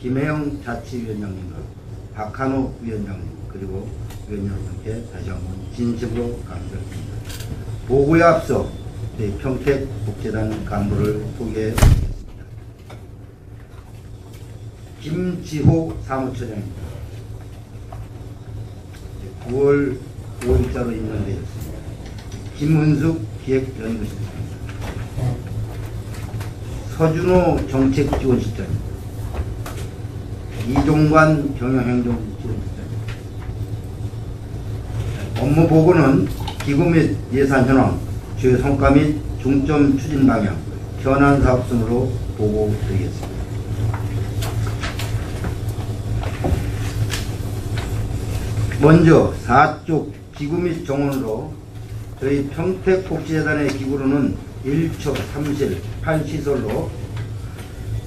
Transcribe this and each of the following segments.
김혜영 자치위원장님과 박한호 위원장님 그리고 위원 여러분께 다시 한번 진심으로 감사드립니다. 보고에 앞서 저희 평택복지재단 간부를 소개하겠습니다. 김지호 사무처장입니다. 9월 5일자로 임명되었습니다. 김은숙 기획연구실장입니다. 서준호 정책지원실장입니다. 이종관 경영행정지원실장입니다. 업무보고는 기구 및 예산 현황, 주요 성과 및 중점 추진 방향, 현안 사업 순으로 보고드리겠습니다. 먼저 4쪽 기구 및 정원으로 저희 평택복지재단의 기구로는 1처 3실 8시설로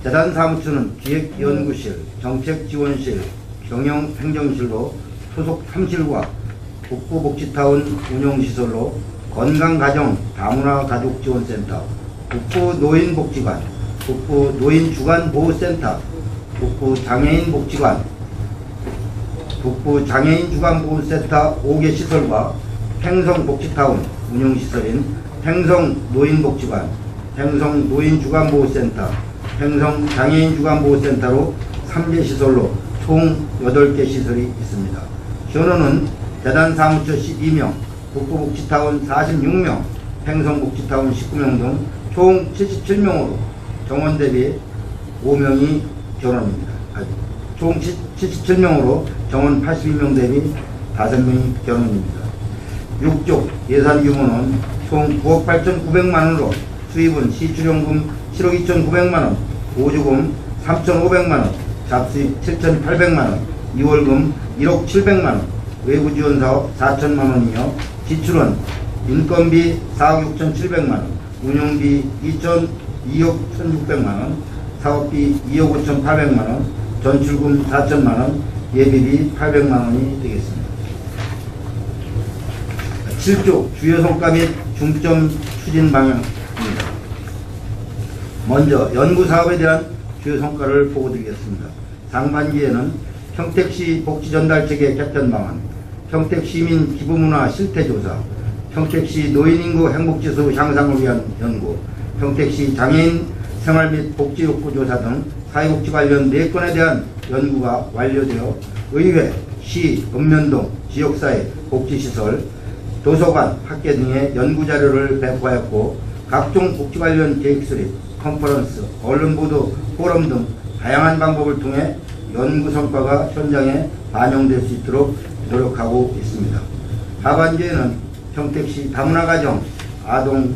재단 사무처는 기획연구실, 정책지원실, 경영행정실로 소속 3실과 북부복지타운 운영시설로 건강가정 다문화가족지원센터, 북부노인복지관, 북부노인주간보호센터, 북부장애인복지관, 북부장애인주간보호센터 5개 시설과 팽성복지타운 운영시설인 팽성노인복지관, 팽성노인주간보호센터, 팽성장애인주간보호센터로 3개 시설로 총 8개 시설이 있습니다. 현원은 재단 사무처 12명, 북부복지타운 46명, 팽성복지타운 19명 등 총 77명으로 정원 대비 5명이 견원입니다. 총 77명으로 정원 82명 대비 5명이 견원입니다. 6쪽 예산 규모는 총 9억 8,900만원으로 수입은 시출연금 7억 2,900만원, 보조금 3,500만원, 잡수입 7,800만원, 2월금 1억 700만원, 외부지원사업 4천만원이며 지출은 인건비 4억 6,700만원, 운영비 2억 1,600만원, 사업비 2억 5,800만원, 전출금 4천만원, 예비비 800만원이 되겠습니다. 7조 주요 성과 및 중점 추진 방향입니다. 먼저 연구사업에 대한 주요 성과를 보고드리겠습니다. 상반기에는 평택시 복지전달체계 개편 방안, 평택시민 기부문화 실태조사, 평택시 노인인구 행복지수 향상을 위한 연구, 평택시 장애인 생활 및 복지욕구 조사 등 사회복지 관련 4건에 대한 연구가 완료되어 의회, 시, 읍면동, 지역사회, 복지시설, 도서관, 학계 등의 연구자료를 배포하였고 각종 복지 관련 계획 수립, 컨퍼런스, 언론보도, 포럼 등 다양한 방법을 통해 연구 성과가 현장에 반영될 수 있도록 노력하고 있습니다. 하반기에는 평택시 다문화가정 아동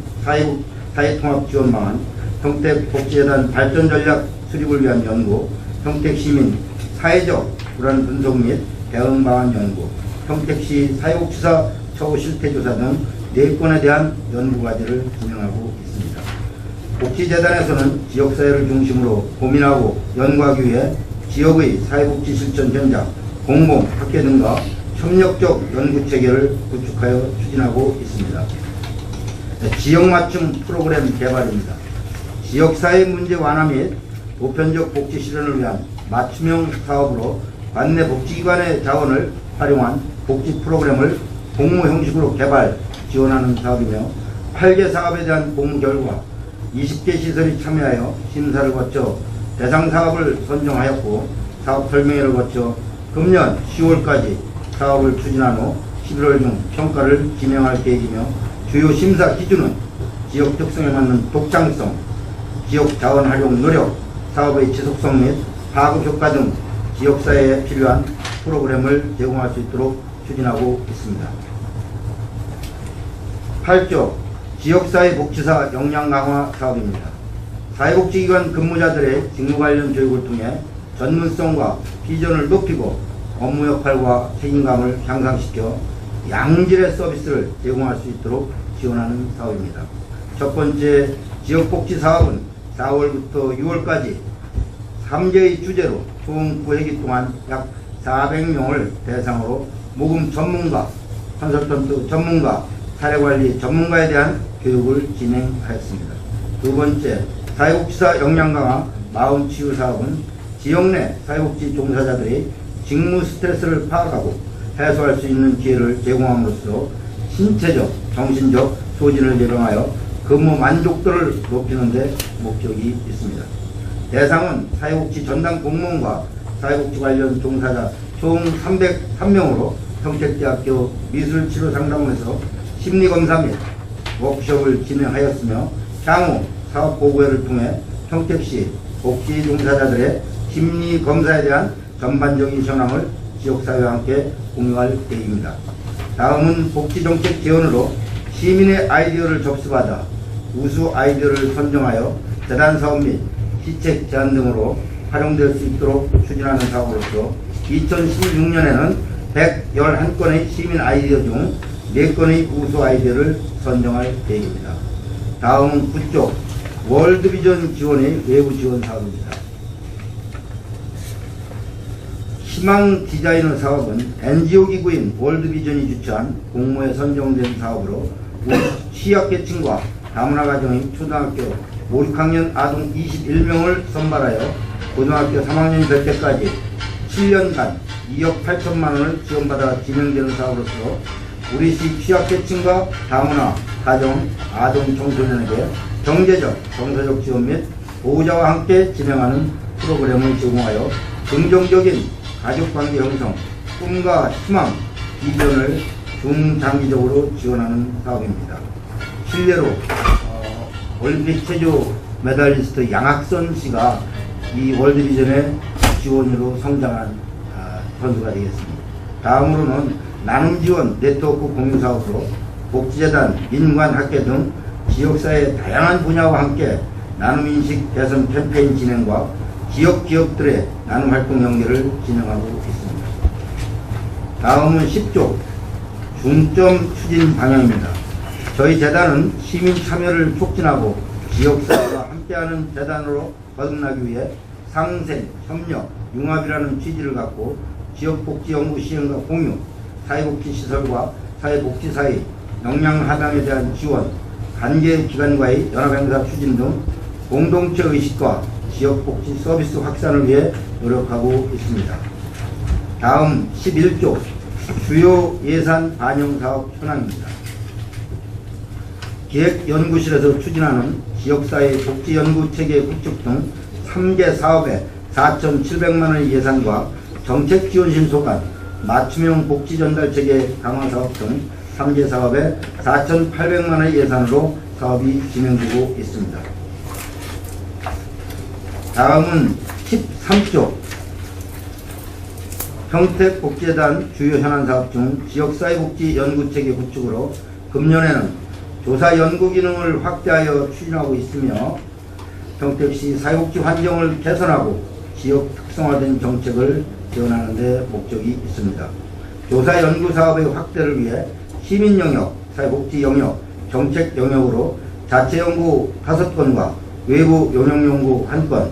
사회통합지원망안, 평택복지재단 발전전략 수립을 위한 연구, 평택시민 사회적 불안 분석 및 대응 방안 연구, 평택시 사회복지사 처우 실태조사 등 4건에 대한 연구과제를 진행하고 있습니다. 복지재단에서는 지역사회를 중심으로 고민하고 연구하기 위해 지역의 사회복지 실천 현장, 공공, 학계 등과 협력적 연구체계를 구축하여 추진하고 있습니다. 지역 맞춤 프로그램 개발입니다. 지역사회 문제 완화 및 보편적 복지 실현을 위한 맞춤형 사업으로 관내 복지기관의 자원을 활용한 복지 프로그램을 공모 형식으로 개발, 지원하는 사업이며 8개 사업에 대한 공모 결과 20개 시설이 참여하여 심사를 거쳐 대상 사업을 선정하였고 사업 설명회를 거쳐 금년 10월까지 사업을 추진한 후 11월 중 평가를 진행할 계획이며 주요 심사 기준은 지역 특성에 맞는 독창성, 지역 자원 활용 노력, 사업의 지속성 및 파급 효과 등 지역사회에 필요한 프로그램을 제공할 수 있도록 추진하고 있습니다. 8조 지역사회 복지사 역량 강화 사업입니다. 사회복지기관 근무자들의 직무 관련 교육을 통해 전문성과 비전을 높이고 업무 역할과 책임감을 향상시켜 양질의 서비스를 제공할 수 있도록 지원하는 사업입니다. 첫 번째 지역복지 사업은 4월부터 6월까지 3개의 주제로 총 9회기 동안 약 400명을 대상으로 모금 전문가, 컨설턴트 전문가, 사례관리 전문가에 대한 교육을 진행하였습니다. 두 번째, 사회복지사 역량 강화 마음치유 사업은 지역 내 사회복지 종사자들이 직무 스트레스를 파악하고 해소할 수 있는 기회를 제공함으로써 신체적, 정신적 소진을 예방하여 근무 만족도를 높이는 데 목적이 있습니다. 대상은 사회복지 전담 공무원과 사회복지 관련 종사자 총 303명으로 평택대학교 미술치료상담원에서 심리검사 및 워크숍을 진행하였으며 향후 사업보고회를 통해 평택시 복지 종사자들의 심리검사에 대한 전반적인 현황을 지역사회와 함께 공유할 계획입니다. 다음은 복지정책 지원으로 시민의 아이디어를 접수받아 우수 아이디어를 선정하여 재단사업 및 시책 제안 등으로 활용될 수 있도록 추진하는 사업으로서 2016년에는 111건의 시민 아이디어 중 4건의 우수 아이디어를 선정할 계획입니다. 다음은 구쪽 월드비전 지원의 외부 지원 사업입니다. 희망 디자이너 사업은 NGO 기구인 월드비전이 주최한 공모에 선정된 사업으로 취약계층과 다문화 가정의 초등학교 5, 6학년 아동 21명을 선발하여 고등학교 3학년 될 때까지 7년간 2억 8천만 원을 지원받아 진행되는 사업으로서 우리시 취약계층과 다문화 가정 아동 청소년에게 경제적, 정서적 지원 및 보호자와 함께 진행하는 프로그램을 제공하여 긍정적인 가족관계 형성, 꿈과 희망, 비전을 중장기적으로 지원하는 사업입니다. 실례로 올림픽 체조 메달리스트 양학선 씨가 이 월드비전의 지원으로 성장한 선수가 되겠습니다. 다음으로는 나눔지원 네트워크 공유사업으로 복지재단, 민관학계 등 지역사회의 다양한 분야와 함께 나눔인식 개선 캠페인 진행과 지역 기업들의 나눔활동 연계를 진행하고 있습니다. 다음은 10조 중점 추진 방향입니다. 저희 재단은 시민 참여를 촉진하고 지역사회와 함께하는 재단으로 거듭나기 위해 상생, 협력, 융합이라는 취지를 갖고 지역복지연구 시행과 공유, 사회복지시설과 사회복지사의 역량 하강에 대한 지원, 관계기관과의 연합행사 추진 등 공동체 의식과 지역복지 서비스 확산을 위해 노력하고 있습니다. 다음 11조 주요 예산 반영 사업 현황입니다. 기획연구실에서 추진하는 지역사회 복지연구체계 구축 등 3개 사업에 4,700만원의 예산과 정책지원심 소관, 맞춤형 복지전달체계 강화사업 등 3개 사업에 4,800만원의 예산으로 사업이 진행되고 있습니다. 다음은 13조 평택복지재단 주요 현안사업 중 지역사회복지연구체계 구축으로 금년에는 조사 연구 기능을 확대하여 추진하고 있으며 평택시 사회복지 환경을 개선하고 지역 특성화된 정책을 지원하는 데 목적이 있습니다. 조사 연구 사업의 확대를 위해 시민 영역, 사회복지 영역, 정책 영역으로 자체 연구 5건과 외부 용역 연구 1건,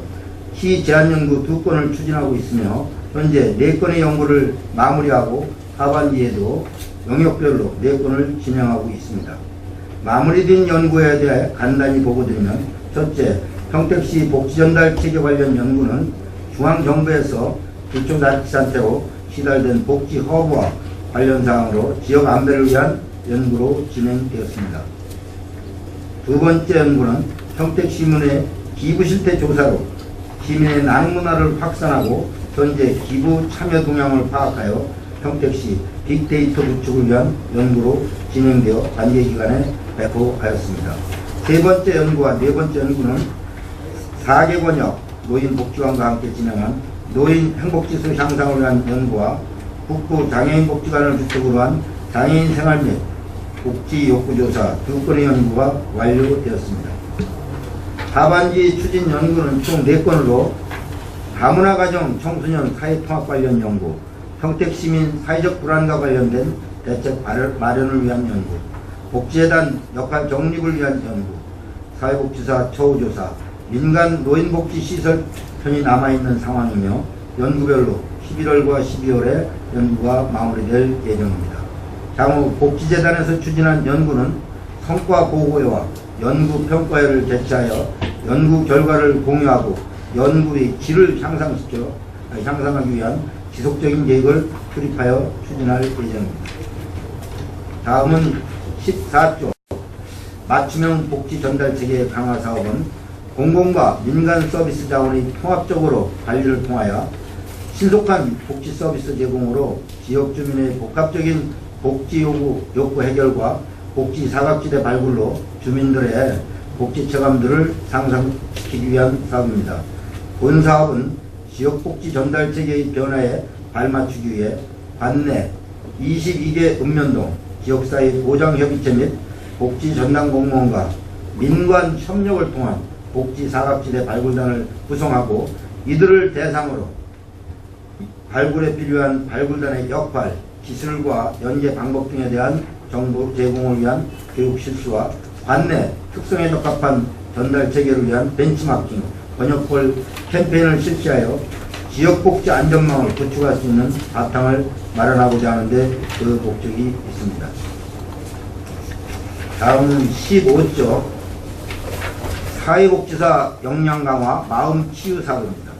시 제한 연구 2건을 추진하고 있으며 현재 4건의 연구를 마무리하고 하반기에도 영역별로 4건을 진행하고 있습니다. 마무리된 연구에 대해 간단히 보고드리면, 첫째, 평택시 복지전달 체계 관련 연구는 중앙정부에서 기초자치단체로 시달된 복지 허브와 관련 사항으로 지역 안배를 위한 연구로 진행되었습니다. 두 번째 연구는 평택시민의 기부실태 조사로 시민의 나눔 문화를 확산하고 현재 기부 참여 동향을 파악하여 평택시 빅데이터 구축을 위한 연구로 진행되어 관계기관에 배포하였습니다. 세 번째 연구와 네 번째 연구는 4개 권역 노인복지관과 함께 진행한 노인 행복지수 향상을 위한 연구와 북부 장애인복지관을 주축으로 한 장애인 생활 및 복지 욕구조사 2건의 연구가 완료되었습니다. 하반기 추진 연구는 총 4건으로 다문화 가정 청소년 사회통합 관련 연구, 평택시민 사회적 불안과 관련된 대책 마련을 위한 연구, 복지재단 역할 정립을 위한 연구, 사회복지사 처우조사, 민간 노인복지시설 편이 남아있는 상황이며 연구별로 11월과 12월에 연구가 마무리될 예정입니다. 향후 복지재단에서 추진한 연구는 성과 보고회와 연구 평가회를 개최하여 연구 결과를 공유하고 연구의 질을 향상하기 위한 지속적인 계획을 수립하여 추진할 예정입니다. 다음은 14조 맞춤형 복지 전달 체계 강화 사업은 공공과 민간 서비스 자원이 통합적으로 관리를 통하여 신속한 복지 서비스 제공으로 지역 주민의 복합적인 복지 욕구 해결과 복지 사각지대 발굴로 주민들의 복지 체감들을 상승시키기 위한 사업입니다. 본 사업은 지역 복지 전달 체계의 변화에 발맞추기 위해 관내 22개 읍면동 지역사회 보장협의체 및 복지 전담 공무원과 민관 협력을 통한 복지 사각지대 발굴단을 구성하고 이들을 대상으로 발굴에 필요한 발굴단의 역할, 기술과 연계 방법 등에 대한 정보 제공을 위한 교육 실시와 관내 특성에 적합한 전달 체계를 위한 벤치마킹, 번역콜 캠페인을 실시하여 지역복지 안전망을 구축할 수 있는 바탕을 마련하고자 하는데 그 목적이 있습니다. 다음은 15조 사회복지사 역량 강화 마음치유 사업입니다.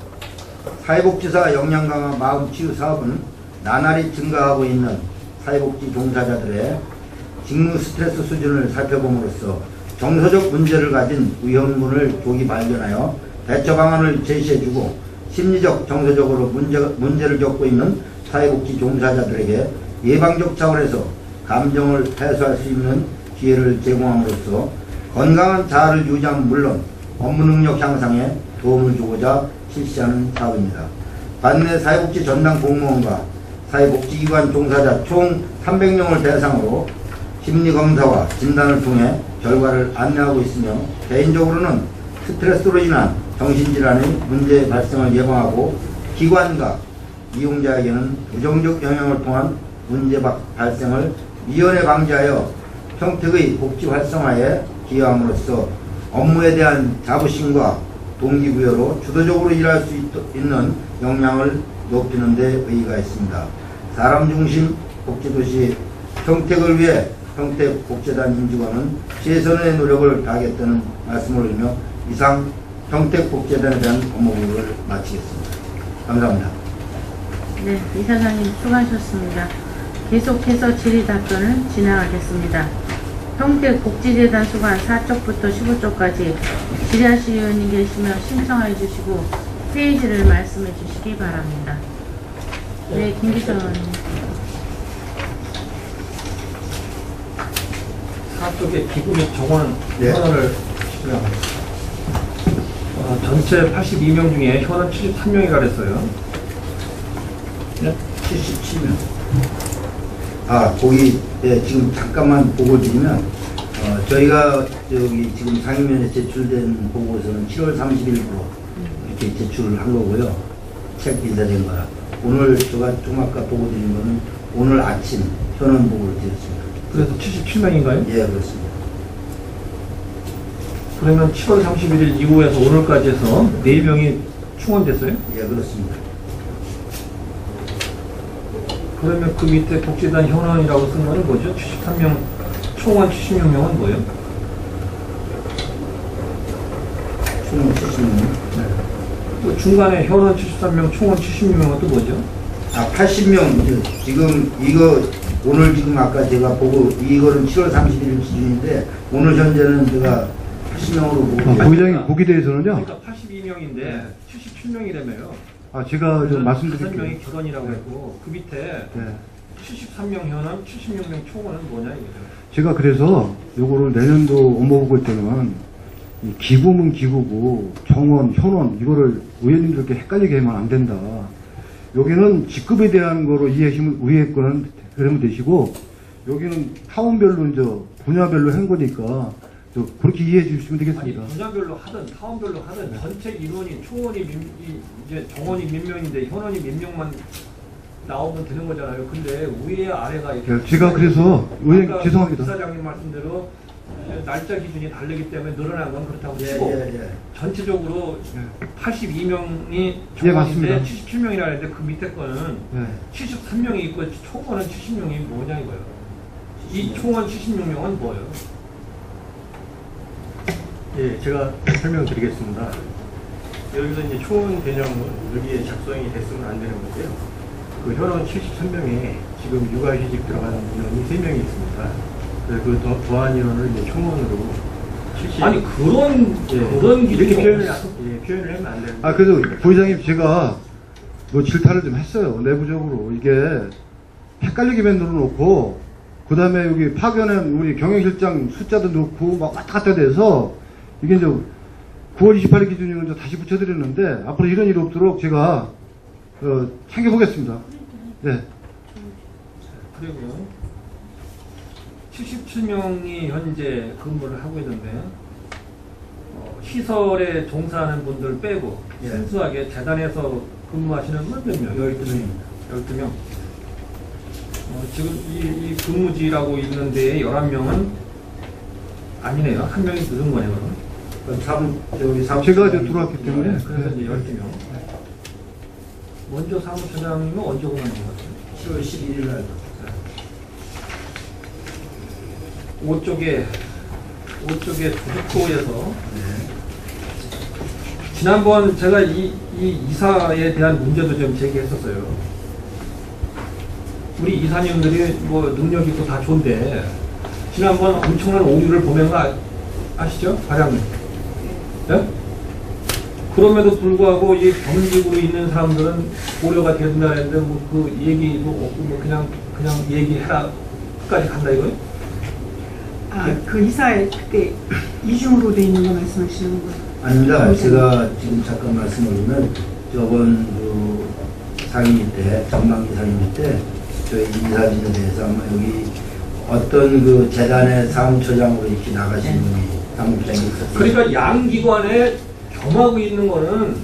사회복지사 역량 강화 마음치유 사업은 나날이 증가하고 있는 사회복지 종사자들의 직무 스트레스 수준을 살펴봄으로써 정서적 문제를 가진 위험군을 조기 발견하여 대처 방안을 제시해주고 심리적, 정서적으로 문제를 겪고 있는 사회복지 종사자들에게 예방적 차원에서 감정을 해소할 수 있는 기회를 제공함으로써 건강한 자아를 유지함은 물론 업무 능력 향상에 도움을 주고자 실시하는 사업입니다. 관내 사회복지 전담 공무원과 사회복지기관 종사자 총 300명을 대상으로 심리검사와 진단을 통해 결과를 안내하고 있으며 개인적으로는 스트레스로 인한 정신질환의 문제 발생을 예방하고 기관과 이용자에게는 부정적 영향을 통한 문제 발생을 미연에 방지하여 평택의 복지 활성화에 기여함으로써 업무에 대한 자부심과 동기부여로 주도적으로 일할 수 있는 역량을 높이는 데 의의가 있습니다. 사람 중심 복지도시 평택을 위해 평택복지재단 임직원은 최선의 노력을 다하겠다는 말씀을 드리며 이상 평택복지재단에 대한 업무보고를 마치겠습니다. 감사합니다. 네, 이사장님 수고하셨습니다. 계속해서 질의 답변을 진행하겠습니다. 평택복지재단 수관 4쪽부터 15쪽까지 질의하실 의원님 계시면 신청해 주시고 페이지를 말씀해 주시기 바랍니다. 네, 김기정 의원님. 4쪽에 기부 및 정원 네. 현원을 주시고요. 전체 82명 중에 현원 73명이 가렸어요. 네? 77명. 거기 지금 잠깐만 보고 드리면 저희가 저기 지금 상임위원회 제출된 보고서는 7월 30일부로 이렇게 제출을 한 거고요. 책 인쇄된 거라. 오늘 제가 좀 아까 보고 드린 거는 오늘 아침 현원 보고를 드렸습니다. 그래서 77명인가요? 예, 그렇습니다. 그러면 7월 31일 이후에서 오늘까지 해서 4명이 충원됐어요? 예, 그렇습니다. 그러면 그 밑에 복지단 현원이라고 쓴 거는 뭐죠? 73명, 총원 76명은 뭐예요? 총 70명. 네. 또 중간에 현원 73명, 총원 76명은 또 뭐죠? 80명. 지금 이거 오늘 지금 아까 제가 보고 이거는 7월 31일 기준인데 오늘 현재는 제가 80명으로 보고 부기장님 보기 대해서는요. 그러니까 82명인데 77명이라며요. 제가 좀 말씀드릴게요. 5명이 결혼이라고 했고 그 밑에 네. 73명 현원, 76명 총원은 뭐냐 이거죠. 제가 그래서 요거를 내년도 업무 보고 때는 이 기부면 기부고 정원, 현원 이거를 의원님들께 헷갈리게 하면 안 된다. 여기는 직급에 대한 거로 이해하시면 이해했거는 그러면 되시고 여기는 타운별로 이제 분야별로 한 거니까 그렇게 이해해 주시면 아니 되겠습니다. 분야별로 하든 타운별로 하든 전체 인원이 총원이 이제 정원이 몇 명인데 현원이 몇 명만 나오면 되는 거잖아요. 근데 위에 아래가 이렇게 제가 그래서 의원님 아까 죄송합니다. 부사장님 말씀대로 날짜 기준이 다르기 때문에 늘어난 건 그렇다고 예, 치고 예. 전체적으로 82명이 예, 맞습니다. 정원인데 77명이라 했는데 그 밑에 거는 네. 73명이 있고 총원은 70명이 뭐냐 이거예요. 이 총원 76명은 뭐예요? 예, 제가 설명을 드리겠습니다. 여기서 이제 초원 개념은 여기에 작성이 됐으면 안 되는 건데요. 그 현원 73명에 지금 육아휴직 들어가는 인원이 3명이 있습니다. 그래서 그 더한 인원을 이제 총원으로 70. 아니 그런 이렇게 기준이 표현을, 없어. 표현을 하면 안 되는데. 그래서 부회장님 제가 뭐 질타를 좀 했어요. 내부적으로. 이게 헷갈리게 만들어 놓고, 그 다음에 여기 파견한 우리 경영실장 숫자도 넣고 막 왔다 갔다 돼서 이게 이제 9월 28일 기준으로 이제 다시 붙여드렸는데 앞으로 이런 일이 없도록 제가 챙겨보겠습니다. 네. 그리고 77명이 현재 근무를 하고 있는데 시설에 종사하는 분들 빼고 예. 순수하게 재단에서 근무하시는 분 몇 명? 12명입니다. 12명. 지금 이 근무지라고 있는데 11명은 아니네요. 한 명이 늦은 거네요. 그럼. 제가 이제 들어왔기 때문에. 그래서 이제 네. 12명. 먼저 사무처장님은 언제 오는 것 같아요? 10월 11일 날. 5쪽에 조직코에서 지난번 제가 이 이사에 대한 문제도 좀 제기했었어요. 우리 이사님들이 뭐 능력 있고 다 좋은데 지난번 엄청난 오류를 보낸 거 아시죠? 과장님. 예? 그럼에도 불구하고 이 겸직으로 있는 사람들은 고려가 된다 했는데 뭐 그 얘기도 없고 뭐 그냥 얘기해라 끝까지 간다 이거요? 그 이사에 그때 이중으로 돼 있는 거 말씀하시는 거예요? 아닙니다. 제가 지금 잠깐 말씀드리면 저번 그 상임위 때, 전반기 상임위 때 저희 이사진에 대해서 아마 여기 어떤 그 재단의 사무처장으로 이렇게 나가신 분이 사무처장이 있었어요. 그러니까 양 기관에 겸하고 있는 거는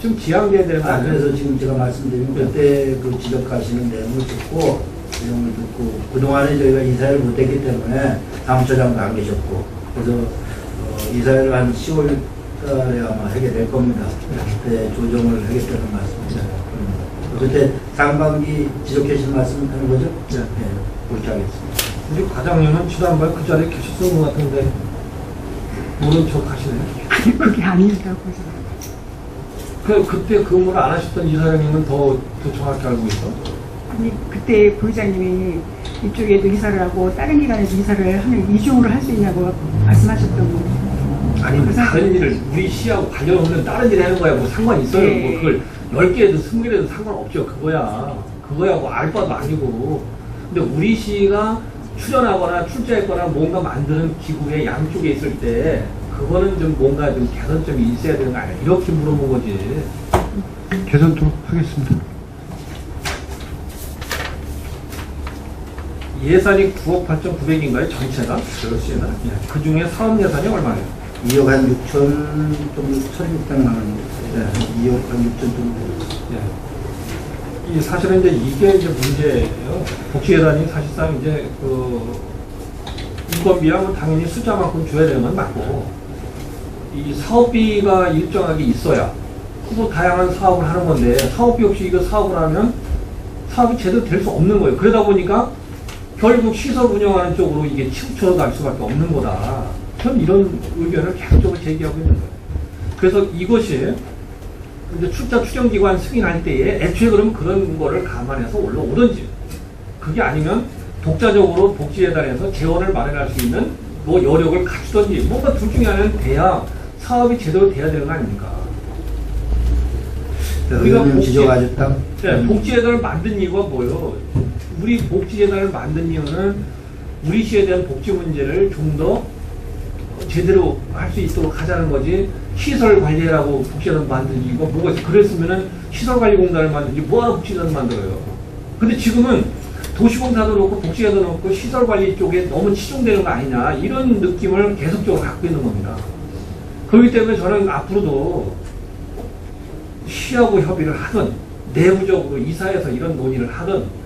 좀 지양돼야 되는 거 아니에요? 그래서 지금 제가 말씀드린 그때 그 지적하시는 내용을 듣고 그동안에 저희가 이사를 못했기 때문에 사무처장도 안 계셨고 그래서 이사를 한 10월 달에 아마 하게 될 겁니다. 그때 조정을 하겠다는 말씀입니다. 그때 상반기 지적하신 말씀 하는 거죠? 네. 그렇게 하겠습니다. 우리 과장님은 지난번에 그 자리에 계셨던 것 같은데 모른 척 하시네요. 아니 그게 아니라고 해서. 그때 근무를 안 하셨던 이사장님은 더 정확히 알고 있어? 아니 그때 부회장님이 이쪽에도 이사를 하고 다른 기관에도 이사를 하면 이중으로 할 수 있냐고 말씀하셨던 거. 아니 뭐 다른 일을 우리 시하고 관련 없는 다른 일을 하는 거야 뭐 상관 있어요? 네. 뭐 그걸 10개에도 20개에도 상관없죠. 그거야 뭐 알바도 아니고. 근데 우리 시가 출연하거나 출제했거나 뭔가 만드는 기구의 양쪽에 있을 때 그거는 좀 뭔가 좀 개선점이 있어야 되는 거 아니야? 이렇게 물어본 거지. 개선토록 하겠습니다. 예산이 9억 8,900인가요? 전체가? 그렇습니다. 그 중에 사업 예산이 얼마예요? 2억 한 6천 정도, 1,600만 원. 2억 한 6천 정도. 이 사실은 이제 이게 이제 문제예요. 복지예산이 사실상 이제 그 인건비하고 당연히 숫자만큼 줘야 되는 건 맞고 이 사업비가 일정하게 있어야 뭐 다양한 사업을 하는 건데 사업비 없이 이거 사업을 하면 사업이 제대로 될 수 없는 거예요. 그러다 보니까 결국 시설 운영하는 쪽으로 이게 치우쳐 갈 수밖에 없는 거다. 저는 이런 의견을 계속적으로 제기하고 있는 거예요. 그래서 이것이 이제 출자 추정기관 승인할 때에 애초에 그러면 그런 거를 감안해서 올라오든지 그게 아니면 독자적으로 복지재단에서 재원을 마련할 수 있는 뭐 여력을 갖추든지 뭔가 둘 중에 하나는 돼야 사업이 제대로 돼야 되는 거 아닙니까? 의원님 지적하셨다. 네, 복지재단을 만든 이유가 뭐예요? 우리 복지재단을 만든 이유는 우리 시에 대한 복지 문제를 좀 더 제대로 할 수 있도록 하자는 거지. 시설 관리라고 복지재단 만든 이유가 뭐가 있어? 그랬으면은 시설관리공단을 만들지 뭐하러 복지재단을 만들어요? 근데 지금은 도시공사도 그렇고 복지재단도 그렇고 시설관리 쪽에 너무 치중되는 거 아니냐 이런 느낌을 계속적으로 갖고 있는 겁니다. 그렇기 때문에 저는 앞으로도 시하고 협의를 하든 내부적으로 이사에서 이런 논의를 하든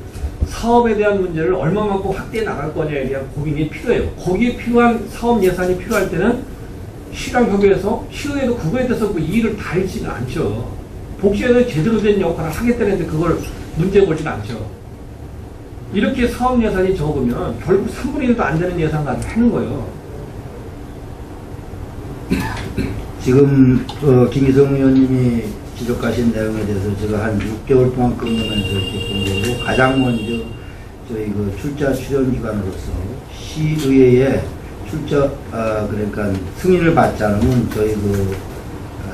사업에 대한 문제를 얼마만큼 확대해 나갈 거냐에 대한 고민이 필요해요. 거기에 필요한 사업 예산이 필요할 때는 시랑 협의해서 시의회도 그거에 대해서 그 이의를 달지는 않죠. 복지에는 제대로 된 역할을 하겠다는데 그걸 문제 걸지는 않죠. 이렇게 사업 예산이 적으면 결국 3분의 1도 안 되는 예산 가지고 하는 거예요. 지금 김기성 의원님이 지적하신 내용에 대해서 제가 한 6개월 동안 근무하면서 이렇게 본 거고, 가장 먼저 저희 그 출자 출연 기관으로서 시의회에 그러니까 승인을 받지 않으면 저희 그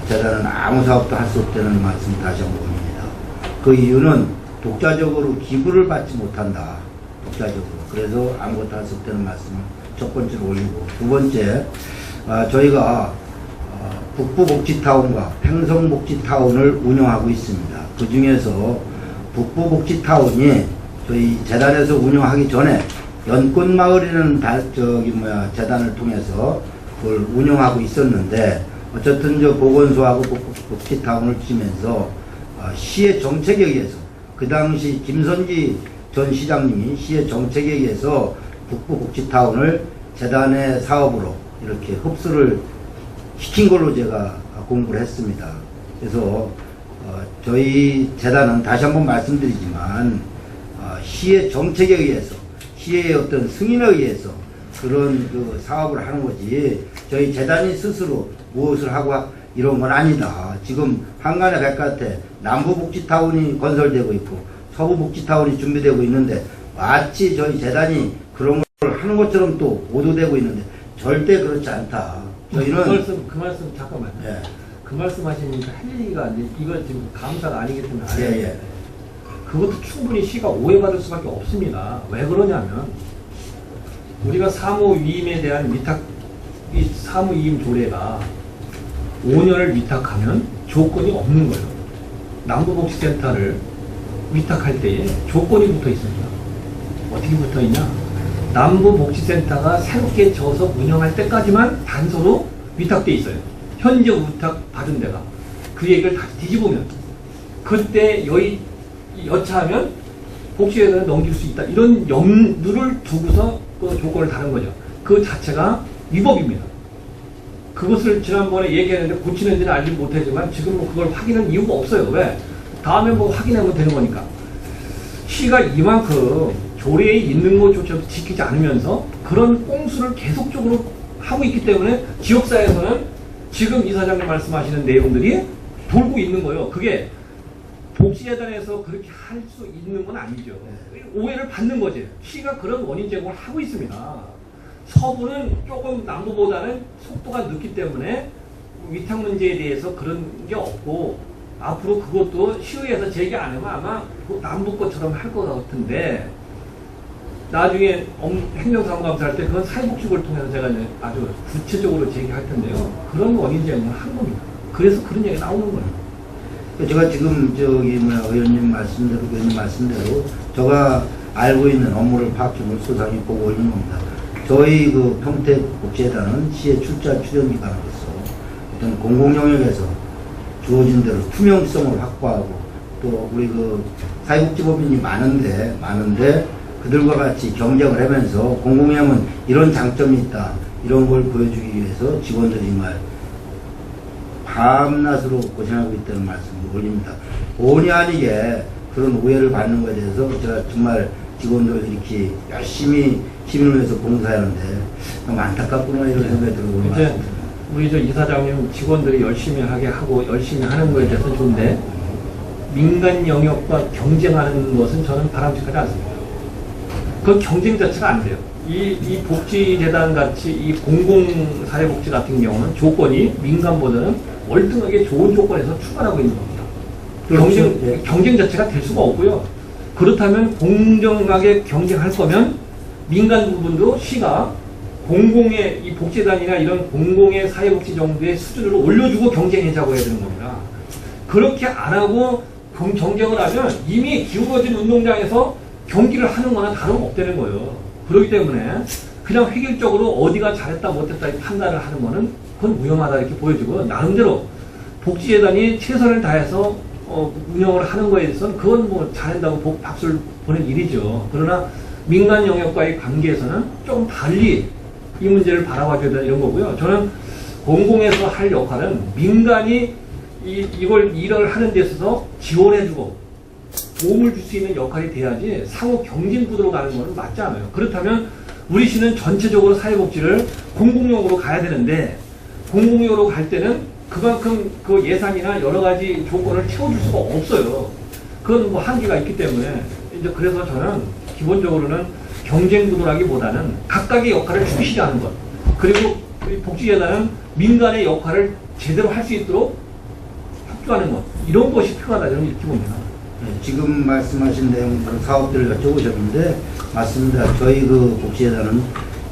재단은 아무 사업도 할 수 없다는 말씀 다시 한번 드립니다. 그 이유는 독자적으로 기부를 받지 못한다. 독자적으로. 그래서 아무것도 할 수 없다는 말씀을 첫 번째로 올리고, 두 번째, 저희가 북부복지타운과 팽성복지타운을 운영하고 있습니다. 그 중에서 북부복지타운이 저희 재단에서 운영하기 전에 연꽃마을이라는 재단을 통해서 그걸 운영하고 있었는데, 어쨌든 저 보건소하고 북부복지타운을 치면서 시의 정책에 의해서, 그 당시 김선지 전 시장님이 시의 정책에 의해서 북부복지타운을 재단의 사업으로 이렇게 흡수를 시킨 걸로 제가 공부를 했습니다. 그래서 저희 재단은 다시 한번 말씀드리지만 시의 정책에 의해서, 시의 어떤 승인에 의해서 그런 그 사업을 하는 거지, 저희 재단이 스스로 무엇을 하고 이런 건 아니다. 지금 한간의 백화태 남부복지타운이 건설되고 있고 서부복지타운이 준비되고 있는데, 마치 저희 재단이 그런 걸 하는 것처럼 또 보도되고 있는데 절대 그렇지 않다. 저희는 그 말씀 잠깐만요. 예. 그 말씀하시니까 할 얘기가 이제 이거 지금 감사가 아니기 때문에 안 예, 해요. 예. 그것도 충분히 시가 오해받을 수밖에 없습니다. 왜 그러냐면 우리가 사무위임에 대한 이 사무위임 조례가 5년을 위탁하면 조건이 없는 거예요. 남부복지센터를 위탁할 때에 조건이 붙어 있습니다. 어떻게 붙어 있냐? 남부복지센터가 새롭게 져서 운영할 때까지만 단서로 위탁돼 있어요. 현재 위탁 받은 데가. 그 얘기를 다시 뒤집으면 그때 여차하면 복지회관에 넘길 수 있다. 이런 염두를 두고서 그 조건을 다른 거죠. 그 자체가 위법입니다. 그것을 지난번에 얘기했는데 고치는지는 알지 못하지만 지금 뭐 그걸 확인할 이유가 없어요. 왜? 다음에 뭐 확인하면 되는 거니까. 시가 이만큼 조례에 있는 것조차도 지키지 않으면서 그런 꼼수를 계속적으로 하고 있기 때문에 지역사회에서는 지금 이사장님 말씀하시는 내용들이 돌고 있는 거예요. 그게 복지재단에서 그렇게 할 수 있는 건 아니죠. 오해를 받는 거지. 시가 그런 원인 제공을 하고 있습니다. 서부는 조금 남부보다는 속도가 늦기 때문에 위탁 문제에 대해서 그런 게 없고, 앞으로 그것도 시의회에서 제기 안 하면 아마 남부 것처럼 할 것 같은데, 나중에 행정상감사할 때 그건 사회복지부를 통해서 제가 이제 아주 구체적으로 제기할 텐데요. 그런 원인 제공을 한 겁니다. 그래서 그런 얘기가 나오는 거예요. 제가 지금 의원님 말씀대로 제가 알고 있는 업무를 파악해서 소상히 보고 있는 겁니다. 저희 그 평택복지재단은 시의 출자 출연기관으로서 어떤 공공영역에서 주어진 대로 투명성을 확보하고, 또 우리 그 사회복지법인이 많은데 그들과 같이 경쟁을 하면서 공공영역은 이런 장점이 있다, 이런 걸 보여주기 위해서 직원들이 정말 밤낮으로 고생하고 있다는 말씀을 올립니다. 본의 아니게 그런 오해를 받는 것에 대해서 제가 정말 직원들을 이렇게 열심히 시민을 위해서 봉사하는데 너무 안타깝구나 이런 생각이 들고. 이제 우리 저 이사장님 직원들이 열심히 하게 하고 열심히 하는 거에 대해서는 좋은데, 민간 영역과 경쟁하는 것은 저는 바람직하지 않습니다. 그 경쟁 자체가 안 돼요. 이 복지재단 같이 이 공공사회복지 같은 경우는 조건이 민간보다는 월등하게 좋은 조건에서 출발하고 있는 겁니다. 경쟁 자체가 될 수가 없고요. 그렇다면 공정하게 경쟁할 거면 민간 부분도 시가 공공의 이 복지재단이나 이런 공공의 사회복지 정도의 수준을 올려주고 경쟁하자고 해야 되는 겁니다. 그렇게 안 하고 경쟁을 하면 이미 기울어진 운동장에서 경기를 하는 거나 다름없다는 거예요. 그렇기 때문에 그냥 획일적으로 어디가 잘했다 못했다 판단을 하는 거는 그건 위험하다 이렇게 보여지고, 나름대로 복지재단이 최선을 다해서 운영을 하는 거에 대해서는 그건 뭐 잘한다고 박수를 보낸 일이죠. 그러나 민간 영역과의 관계에서는 조금 달리 이 문제를 바라봐줘야 된다 이런 거고요. 저는 공공에서 할 역할은 민간이 일을 하는 데 있어서 지원해주고 도움을 줄 수 있는 역할이 돼야지 상호 경쟁 구도로 가는 거는 맞지 않아요. 그렇다면 우리 시는 전체적으로 사회복지를 공공용으로 가야 되는데, 공공용으로 갈 때는 그만큼 그 예산이나 여러 가지 조건을 채워줄 수가 없어요. 그건 뭐 한계가 있기 때문에 이제 그래서 저는 기본적으로는 경쟁 구도라기보다는 각각의 역할을 충실히 하는 것. 그리고 우리 복지재단은 민간의 역할을 제대로 할 수 있도록 협조하는 것. 이런 것이 필요하다 저는 이렇게 봅니다. 네, 지금 말씀하신 내용 사업들을 여쭤보셨는데 맞습니다. 저희 그 복지재단은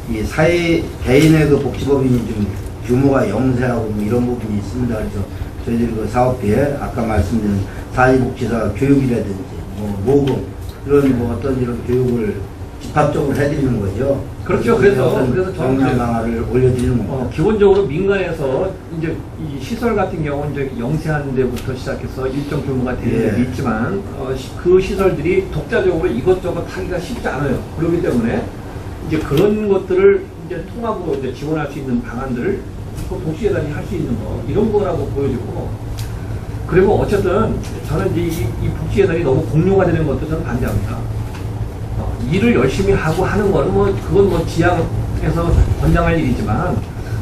이 사회 개인의 그 복지법인이 좀 규모가 영세하고 뭐 이런 부분이 있습니다. 그래서 저희들이 그 사업비에 아까 말씀드린 사회복지사 교육이라든지 뭐 모금 이런 뭐 어떤 이런 교육을 집합적으로 해드리는 거죠. 그렇죠. 그래서 저는 저는 강화를 올려드리는 겁니다. 기본적으로 민간에서 이제 이 시설 같은 경우는 이제 영세한 데부터 시작해서 일정 규모가 되는 데도 예. 있지만 그 시설들이 독자적으로 이것저것 하기가 쉽지 않아요. 그렇기 때문에 이제 그런 것들을 이제 통합으로 이제 지원할 수 있는 방안들을 그 복지재단이 할 수 있는 거 이런 거라고 보여지고 그리고 어쨌든 저는 이제 이 복지재단이 너무 공료가 되는 것도 저는 반대합니다. 일을 열심히 하고 하는 거는 뭐 그건 뭐 지향해서 권장할 일이지만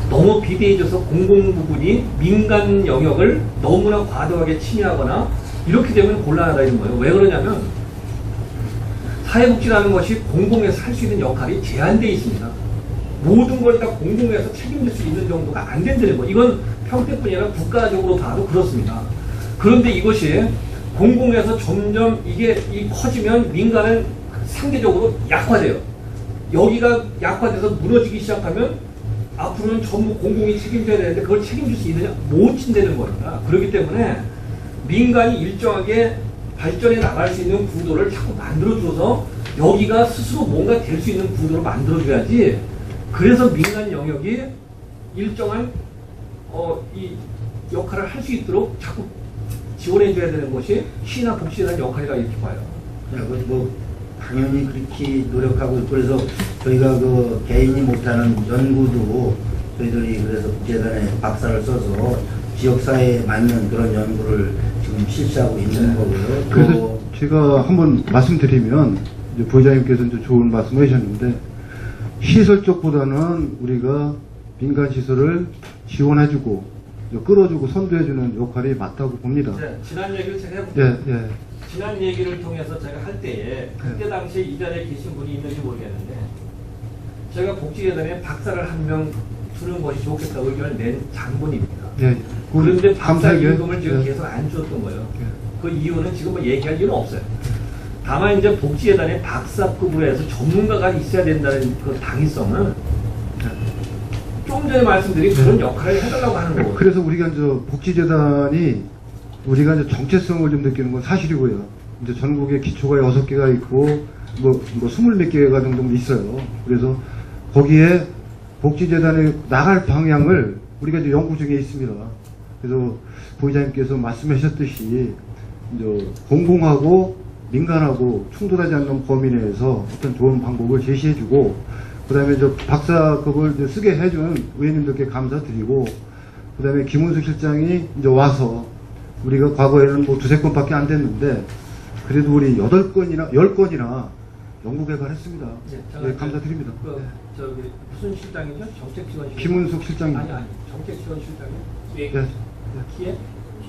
너무 비대해져서 공공 부분이 민간 영역을 너무나 과도하게 침해하거나 이렇게 되면 곤란하다 이런 거예요. 왜 그러냐면 사회복지라는 것이 공공에서 할 수 있는 역할이 제한되어 있습니다. 모든 걸 다 공공에서 책임질 수 있는 정도가 안 된다는 거예요. 이건 평택뿐이 아니라 국가적으로 봐도 그렇습니다. 그런데 이것이 공공에서 점점 이게 커지면 민간은 상대적으로 약화돼요. 여기가 약화돼서 무너지기 시작하면 앞으로는 전부 공공이 책임져야 되는데 그걸 책임질 수 있느냐? 못 친다는 겁니다. 그렇기 때문에 민간이 일정하게 발전해 나갈 수 있는 구도를 자꾸 만들어줘서 여기가 스스로 뭔가 될 수 있는 구도를 만들어줘야지. 그래서 민간 영역이 일정한 이 역할을 할 수 있도록 자꾸 지원해줘야 되는 것이 시나 복지재단 역할이라 이렇게 봐요. 네, 뭐 당연히 그렇게 노력하고 있고 그래서 저희가 그 개인이 못하는 연구도 저희들이 그래서 복지재단에 박사를 써서 지역사회에 맞는 그런 연구를 지금 실시하고 있는 거고요. 그래서 제가 한번 말씀드리면 이제 부회장님께서 이제 좋은 말씀을 하셨는데 시설 쪽보다는 우리가 민간 시설을 지원해주고 끌어주고 선도해주는 역할이 맞다고 봅니다. 네, 지난 얘기를 제가 해볼게요. 예, 예. 지난 얘기를 통해서 제가 할 때에 그때 당시에 이 자리에 계신 분이 있는지 모르겠는데 제가 복지재단에 박사를 한 명 두는 것이 좋겠다고 의견을 낸 장본입니다. 예. 그런데 박사 감사하게. 임금을 지금 예. 계속 안 주었던 거예요. 그 이유는 지금 뭐 얘기할 이유는 없어요. 다만 이제 복지재단에 박사급으로 해서 전문가가 있어야 된다는 그 당위성은 좀 전에 말씀드린 그런 역할을 해달라고 하는 거거든요. 그래서 우리가 이제 복지재단이 우리가 이제 정체성을 좀 느끼는 건 사실이고요. 이제 전국에 기초가 6개가 있고 뭐 20몇 개가 정도 있어요. 그래서 거기에 복지재단에 나갈 방향을 우리가 이제 연구 중에 있습니다. 그래서 부회장님께서 말씀하셨듯이 이제 공공하고 민간하고 충돌하지 않는 범위 내에서 어떤 좋은 방법을 제시해주고, 그 다음에 저 박사급을 이제 쓰게 해준 의원님들께 감사드리고, 그 다음에 김은수 실장이 이제 와서 우리가 과거에는 뭐 2-3건밖에 안 됐는데, 그래도 우리 8건이나 10건이나 연구 개발했습니다. 네, 감사드립니다. 저기 무슨 실장이죠? 정책지원 실장. 김은숙 실장입니다. 아니 정책지원 실장이. 네. 기획?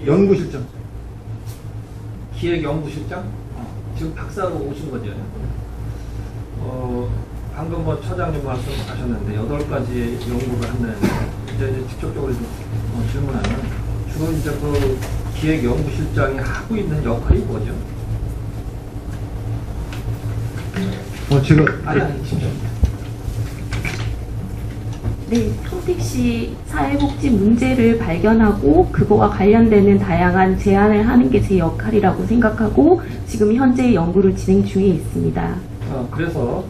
연구실장. 기획연구실장? 지금 박사로 오신 거죠? 방금 뭐 처장님 말씀하셨는데 8가지 연구를 한다는 이제 직접적으로 좀 질문하면 주로 이제 그 기획연구실장이 하고 있는 역할이 뭐죠? 제가 아니 진짜. 네, 평택시 사회복지 문제를 발견하고 그거와 관련되는 다양한 제안을 하는 게 제 역할이라고 생각하고 지금 현재 연구를 진행 중에 있습니다. 그래서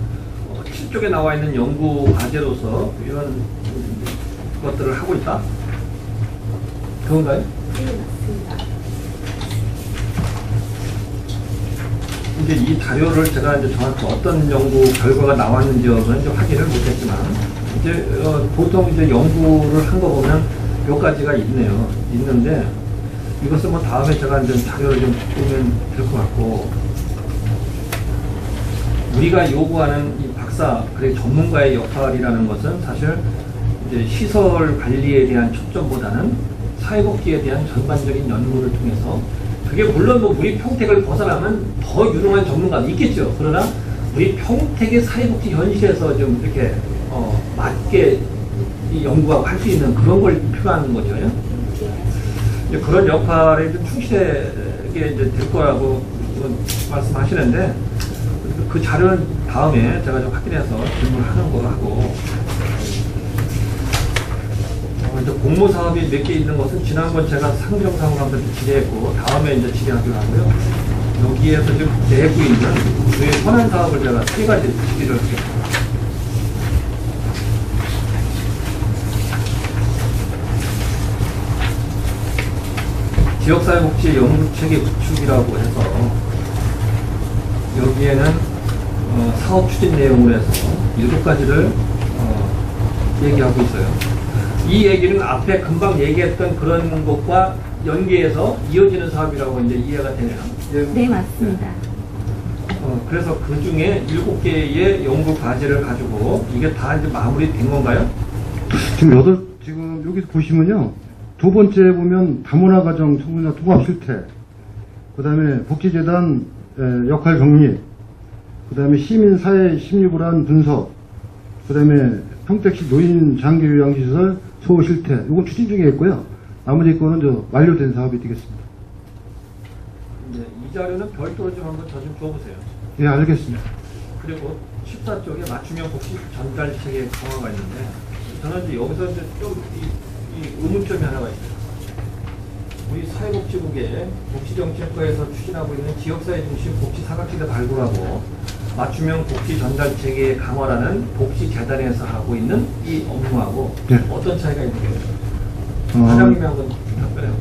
7쪽에 나와 있는 연구 과제로서 이런 것들을 하고 있다? 그런가요? 네, 맞습니다. 이제 이 자료를 제가 이제 정확히 어떤 연구 결과가 나왔는지는 이제 확인을 못했지만 이제 보통 이제 연구를 한 거 보면 몇 가지가 있네요. 있는데 이것은 뭐 다음에 제가 이제 자료를 좀 보면 될 것 같고, 우리가 요구하는 이 박사 그리고 전문가의 역할이라는 것은 사실 이제 시설 관리에 대한 초점보다는 사회복지에 대한 전반적인 연구를 통해서 그게 물론 뭐 우리 평택을 벗어나면 더 유능한 전문가도 있겠죠. 그러나 우리 평택의 사회복지 현실에서 좀 이렇게 맞게 이 연구하고 할 수 있는 그런 걸 필요한 거죠. 이제 그런 역할에 좀 충실하게 이제 될 거라고 말씀하시는데 그 자료는 다음에 제가 좀 확인해서 질문하는 거 하고 이제 공모 사업이 몇 개 있는 것은 지난번 제가 상정사무관한테 질의했고 다음에 이제 질의하기로 하고요. 여기에서 지금 내고 있는 저희 현안 사업을 제가 3가지 질의를 했습니다. 지역사회복지 연구체계 구축이라고 해서 여기에는 사업 추진 내용으로 해서 7가지를 얘기하고 있어요. 이 얘기는 앞에 금방 얘기했던 그런 것과 연계해서 이어지는 사업이라고 이제 이해가 되네요. 네, 맞습니다. 그래서 그 중에 7개의 연구 과제를 가지고 이게 다 이제 마무리된 건가요? 지금 여기서 보시면요. 두 번째 보면 다문화 가정 청소년 통합 실태, 그 다음에 복지재단 역할 정리, 그 다음에 시민사회 심리불 안 분석, 그 다음에 평택시 노인 장기요양시설 소호 실태, 이건 추진 중에 있고요. 나머지 거는 완료된 사업이 되겠습니다. 이제 이 자료는 별도로 좀 한번 저 좀 줘보세요. 예, 알겠습니다. 그리고 14쪽에 맞춤형 복지 전달 체계 강화가 있는데 저는 이제 여기서 이제 좀 이 의문점이 하나가 있어요. 우리 사회복지국의 복지정책과에서 추진하고 있는 지역사회 중심 복지 사각지대 발굴하고 맞춤형 복지 전달 체계 강화라는 복지재단에서 하고 있는 이 업무하고 네. 어떤 차이가 있는 거예요? 사장님이 한번 답변해요.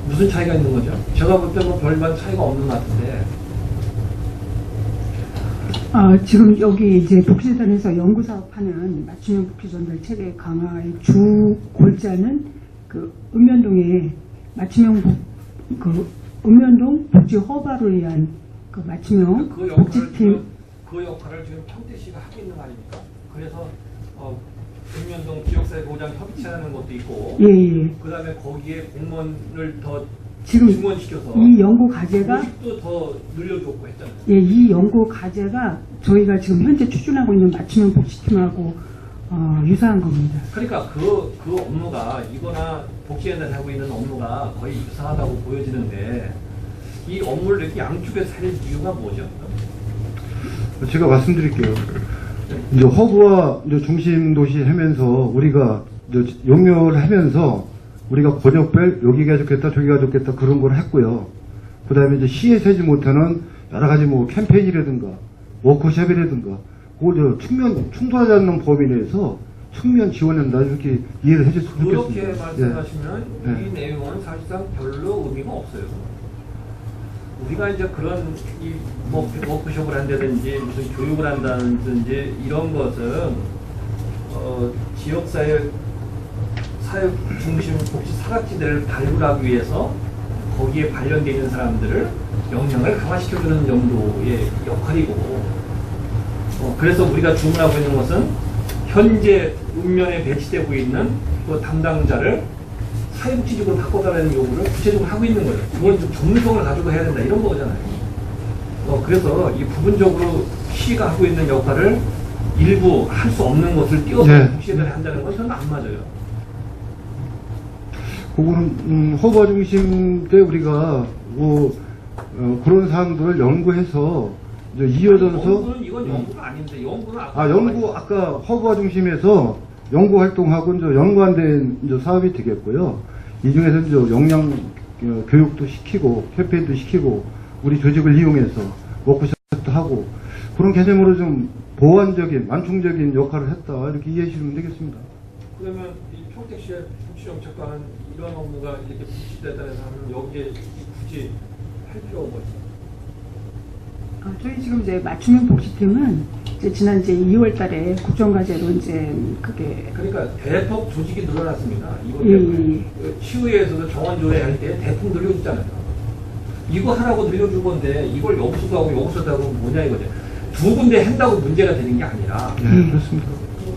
무슨 차이가 있는 거죠? 제가 볼 때 뭐 별반 차이가 없는 것 같은데. 지금 여기 이제 복지재단에서 연구사업하는 맞춤형 복지전달 체계 강화의 주 골자는 그 읍면동에 맞춤형 읍면동 복지 허바를 위한 그 맞춤형 복지팀. 그 역할을 지금 평택시가 하고 있는 거 아닙니까? 그래서 읍면동 지역사회 보장 협의체라는 것도 있고, 예. 그 다음에 거기에 공무원을 더 지금 증원시켜서 이 연구 과제가 모집도 더 늘려줬고 했잖아요. 예, 이 연구 과제가 저희가 지금 현재 추진하고 있는 맞춤형 복지팀하고 유사한 겁니다. 그러니까 그 업무가 이거나 복지에서 하고 있는 업무가 거의 유사하다고 보여지는데 이 업무를 이렇게 양쪽에서 할 이유가 뭐죠? 제가 말씀드릴게요. 이제 허브와 이제 중심 도시 하면서 우리가 이제 연결하면서 우리가 번역별 여기가 좋겠다 저기가 좋겠다 그런 걸 했고요. 그 다음에 이제 시에서 하지 못하는 여러 가지 뭐 캠페인이라든가 워크숍이라든가 그걸 충돌하지 않는 범위 내에서 측면 지원한다 이렇게 이해를 해줬으면 좋겠습니다. 그렇게 말씀하시면 네. 이 내용은 사실상 별로 의미가 없어요. 우리가 이제 그런 이 워크숍을 한다든지 무슨 교육을 한다든지 이런 것은 지역사회 사회 중심 복지 사각지대를 발굴하기 위해서 거기에 관련되어 있는 사람들을 역량을 강화시켜주는 정도의 역할이고 그래서 우리가 주문하고 있는 것은 현재 읍면에 배치되고 있는 그 담당자를 사회복지직으로 바꿔달라는 요구를 구체적으로 하고 있는 거예요. 그건 좀 전문성을 가지고 해야 된다 이런 거잖아요. 그래서 이 부분적으로 시가 하고 있는 역할을 일부 할 수 없는 것을 띄워서 복지에다 한다는 건 저는 안 맞아요. 그거는 허브 중심 때 우리가 그런 사항들을 연구해서 이제 이어져서 연구는 이건 연구가 아닌데 연구는 아까 허브와 중심에서 연구 활동하고 이제 연관된 이제 사업이 되겠고요. 이 중에서 이제 역량 교육도 시키고 캠페인도 시키고 우리 조직을 이용해서 워크숍도 하고 그런 개념으로 좀 보완적인 완충적인 역할을 했다 이렇게 이해해 주시면 되겠습니다. 그러면 이 평택시의 복지정책과는 이런 업무가 이렇게 복지재단에서 하면 여기에 굳이 할 필요가 뭐 있어요? 저희 지금 이제 맞춤형 복지팀은 지난 2월달에 국정과제로 이제 그게 그러니까 대폭 조직이 늘어났습니다. 이거 때문에 시의회에서도 정원 조례할 때 대폭 늘려줬잖아요. 이거 하라고 늘려준 건데 이걸 여기서도 하고 여기서도 하고 뭐냐 이거죠. 두 군데 한다고 문제가 되는 게 아니라 네, 그렇습니다.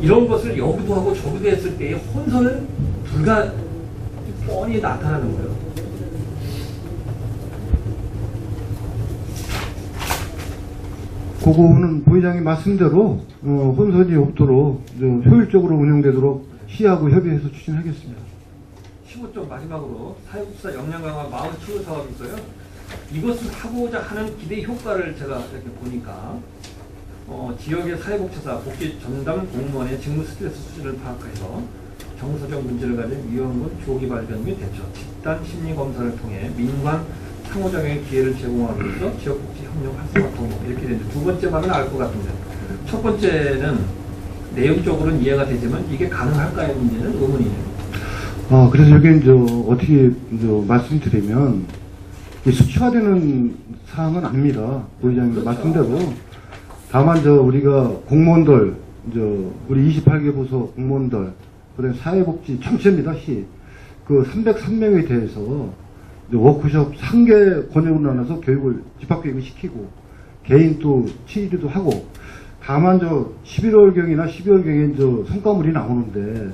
이런 것을 여기도 하고 저기도 했을 때의 혼선은 뻔히 나타나는 거예요. 그거는 부회장이 말씀대로 혼선이 없도록 효율적으로 운영되도록 시하고 협의해서 추진하겠습니다. 15쪽 마지막으로 사회복지사 역량 강화 마을 치유 사업이 있어요. 이것을 하고자 하는 기대 효과를 제가 이렇게 보니까 지역의 사회복지사 복지 전담 공무원의 직무 스트레스 수준을 파악해서 정서적 문제를 가진 위험군 조기 발견 및 대처, 집단 심리 검사를 통해 민관 상호작용의 기회를 제공함으로써 지역복지 협력 활성화 통로 이렇게 되는데 두 번째 말은 알 것 같은데 첫 번째는 내용적으로는 이해가 되지만 이게 가능할까의 문제는 의문이네요. 그래서 여기 이제 어떻게 이제 말씀드리면 수치화되는 사항은 아닙니다. 부회장님 그렇죠. 말씀대로. 다만 우리가 공무원들 우리 28개 부서 공무원들 그다음에 사회복지 전체입니다. 시 그 303명에 대해서 워크숍 3개 권역으로 나눠서 교육을 집합교육을 시키고 개인 또 치료도 하고 다만 11월경이나 12월경에 성과물이 나오는데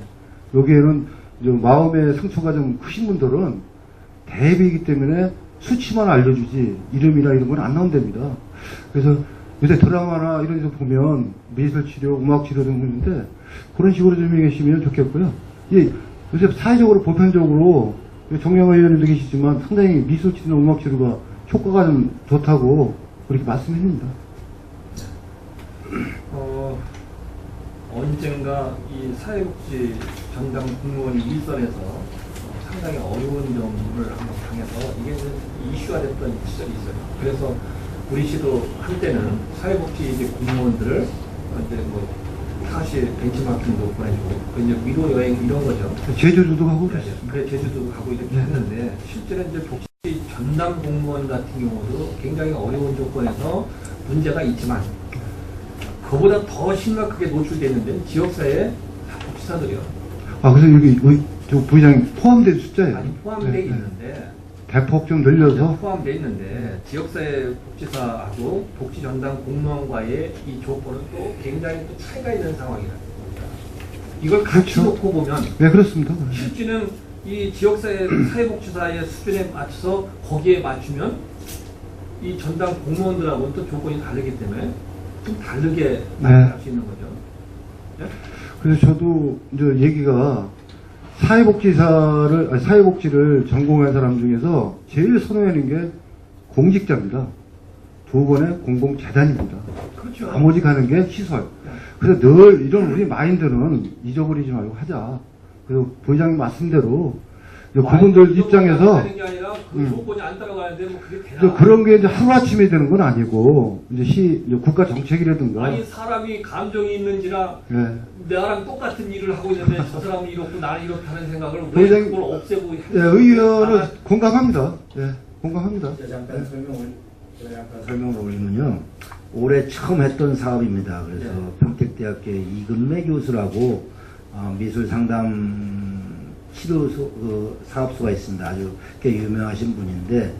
여기에는 마음의 상처가 좀 크신 분들은 대비이기 때문에 수치만 알려주지 이름이나 이런 건 안 나온답니다. 그래서 요새 드라마나 이런 데서 보면 미술치료, 음악치료 등등 있는데 그런 식으로 좀 계시면 좋겠고요. 요새 사회적으로 보편적으로 정영화 의원님도 계시지만 상당히 미술치료나 음악치료가 효과가 좀 좋다고 그렇게 말씀해줍니다. 언젠가 이 사회복지 전담 공무원이 일선에서 상당히 어려운 점을 한번 당해서 이게 이슈가 됐던 시절이 있어요. 그래서 우리 시도 한때는 사회복지 이제 공무원들을 이제 사실 벤치마킹도 보내주고 이제 위로 여행 이런 거죠. 제주도도 가고 그랬어요. 그래 제주도 가고 이렇게 했는데 실제로 이제 복지 전담 공무원 같은 경우도 굉장히 어려운 조건에서 문제가 있지만 그보다 더 심각하게 노출됐는데 지역사회 복지사들이요. 그래서 여기 부회장님 포함된 숫자예요. 아니 포함되어 네, 있는데 대폭 좀 늘려서 포함되어 있는데 지역사회 복지사하고 복지 전담 공무원과의 이 조건은 또 굉장히 또 차이가 있는 상황이라. 이걸 같이 그렇죠. 놓고 보면 네 그렇습니다. 실제는 이 지역사회 사회복지사의 수준에 맞춰서 거기에 맞추면 이 전담 공무원들하고는 또 조건이 다르기 때문에 좀 다르게 나타날 수 있는 거죠. 네? 그래서 저도 이제 얘기가 사회복지를 전공한 사람 중에서 제일 선호하는 게 공직자입니다. 두 번에 공공재단입니다. 그렇죠. 나머지 가는 게 시설. 그래서 늘 이런 우리 마인드는 잊어버리지 말고 하자. 그래서 부회장님 말씀대로 그분들 입장에서 하는 게 아니라 그 조건이 안 따라가는데 뭐 그게 되나? 그런 게 이제 하루아침에 되는 건 아니고 이제 국가 정책이라든가 아니 사람이 감정이 있는지라 네. 나랑 똑같은 일을 하고 있는데 저 사람은 이렇고 나는 이렇다는 생각을 왜 부회장님, 그걸 없애고 의원은 공감합니다. 네, 공감합니다. 잠깐 설명을 올리면요. 올해 처음 했던 사업입니다. 그래서 평택대학교의 이근매 교수라고 미술 상담 치료소 사업소가 있습니다. 아주 꽤 유명하신 분인데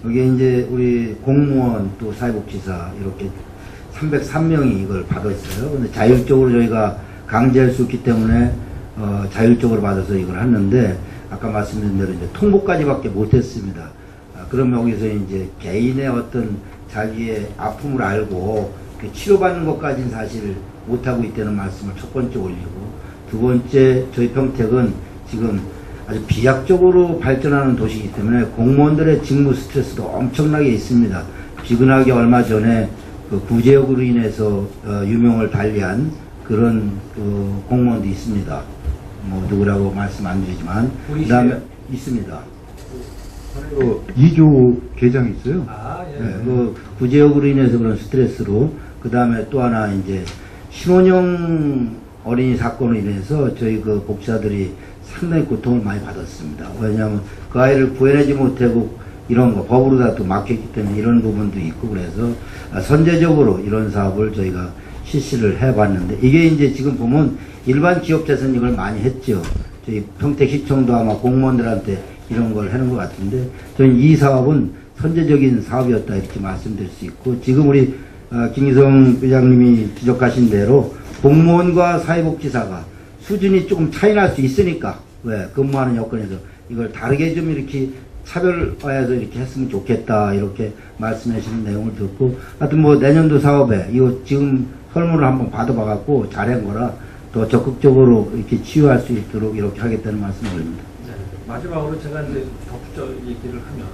여기에 이제 우리 공무원 또 사회복지사 이렇게 303명이 이걸 받았어요. 근데 자율적으로 저희가 강제할 수 있기 때문에 자율적으로 받아서 이걸 했는데 아까 말씀드린 대로 이제 통보까지밖에 못했습니다. 그러면 여기서 이제 개인의 어떤 자기의 아픔을 알고 치료받는 것까지는 사실 못하고 있다는 말씀을 첫 번째 올리고 두 번째 저희 평택은 지금 아주 비약적으로 발전하는 도시이기 때문에 공무원들의 직무 스트레스도 엄청나게 있습니다. 비근하게 얼마 전에 그 구제역으로 인해서 유명을 달리한 그런 공무원도 있습니다. 뭐 누구라고 말씀 안 드리지만 그 다음에 있습니다. 2조 개장이 있어요. 예. 네, 그 구제역으로 인해서 그런 스트레스로 그 다음에 또 하나 이제 신혼형 어린이 사건으로 인해서 저희 그 복지사들이 상당히 고통을 많이 받았습니다. 왜냐하면 그 아이를 구해내지 못하고 이런 거 법으로 다 또 막혔기 때문에 이런 부분도 있고 그래서 선제적으로 이런 사업을 저희가 실시를 해봤는데 이게 이제 지금 보면 일반 기업체에서는 이걸 많이 했죠. 저희 평택시청도 아마 공무원들한테 이런 걸 하는 것 같은데 저는 이 사업은 선제적인 사업이었다 이렇게 말씀드릴 수 있고 지금 우리 김기성 회장님이 지적하신 대로 공무원과 사회복지사가 수준이 조금 차이 날 수 있으니까 왜 근무하는 여건에서 이걸 다르게 좀 이렇게 차별화해서 이렇게 했으면 좋겠다 이렇게 말씀하시는 내용을 듣고 하여튼 뭐 내년도 사업에 이거 지금 설문을 한번 받아봐갖고 잘한 거라 더 적극적으로 이렇게 치유할 수 있도록 이렇게 하겠다는 말씀을 드립니다. 네. 마지막으로 제가 이제 덧붙여 얘기를 하면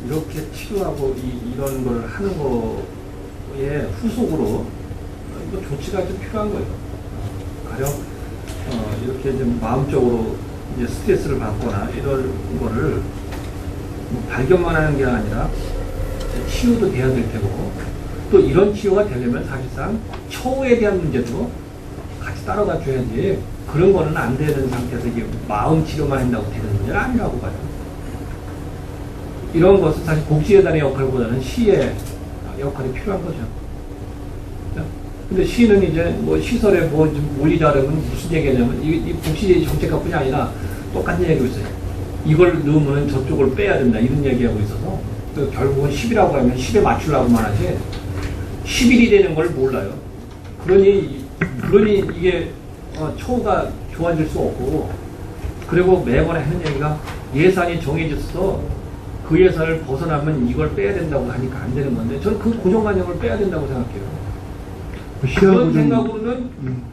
이렇게 치료하고 이런 걸 하는 거에 후속으로 이거 조치가 좀 필요한 거예요. 가령 이렇게 좀 마음적으로 이제 스트레스를 받거나 이런 거를 뭐 발견만 하는 게 아니라 치유도 돼야 될 테고 또 이런 치유가 되려면 사실상 처우에 대한 문제도 같이 따라가 줘야지 그런 거는 안 되는 상태에서 이게 마음 치료만 한다고 되는 문제는 아니라고 봐요. 이런 것은 사실 복지재단의 역할보다는 시의 역할이 필요한 거죠. 근데 시는 이제 뭐 시설에 뭐 좀 올리자려면 무슨 얘기냐면 이 복지 정책뿐이 아니라 똑같은 얘기하고 있어요. 이걸 넣으면 저쪽을 빼야 된다 이런 얘기하고 있어서 결국은 10이라고 하면 10에 맞추려고만 하지 11이 되는 걸 몰라요. 그러니 이게 처우가 좋아질 수 없고 그리고 매번 하는 얘기가 예산이 정해졌어 그 예산을 벗어나면 이걸 빼야 된다고 하니까 안 되는 건데 저는 그 고정관념을 빼야 된다고 생각해요. 그런 생각으로는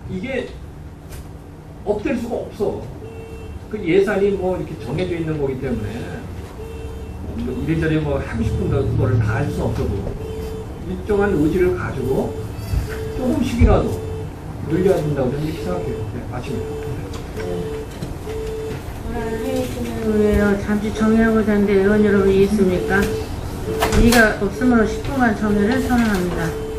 이게 없앨 수가 없어. 그 예산이 뭐 이렇게 정해져 있는 거기 때문에 뭐 이래저래 뭐 하고 싶은 거를 다 할 수 없어도 일정한 의지를 가지고 조금씩이라도 늘려야 된다고 저는 이렇게 생각해요. 네, 마칩니다. 오늘 회의 진행 후에요. 잠시 정의하고자 하는데 의원 여러분이 있습니까? 이의가 없으므로 10분간 정의를 선언합니다.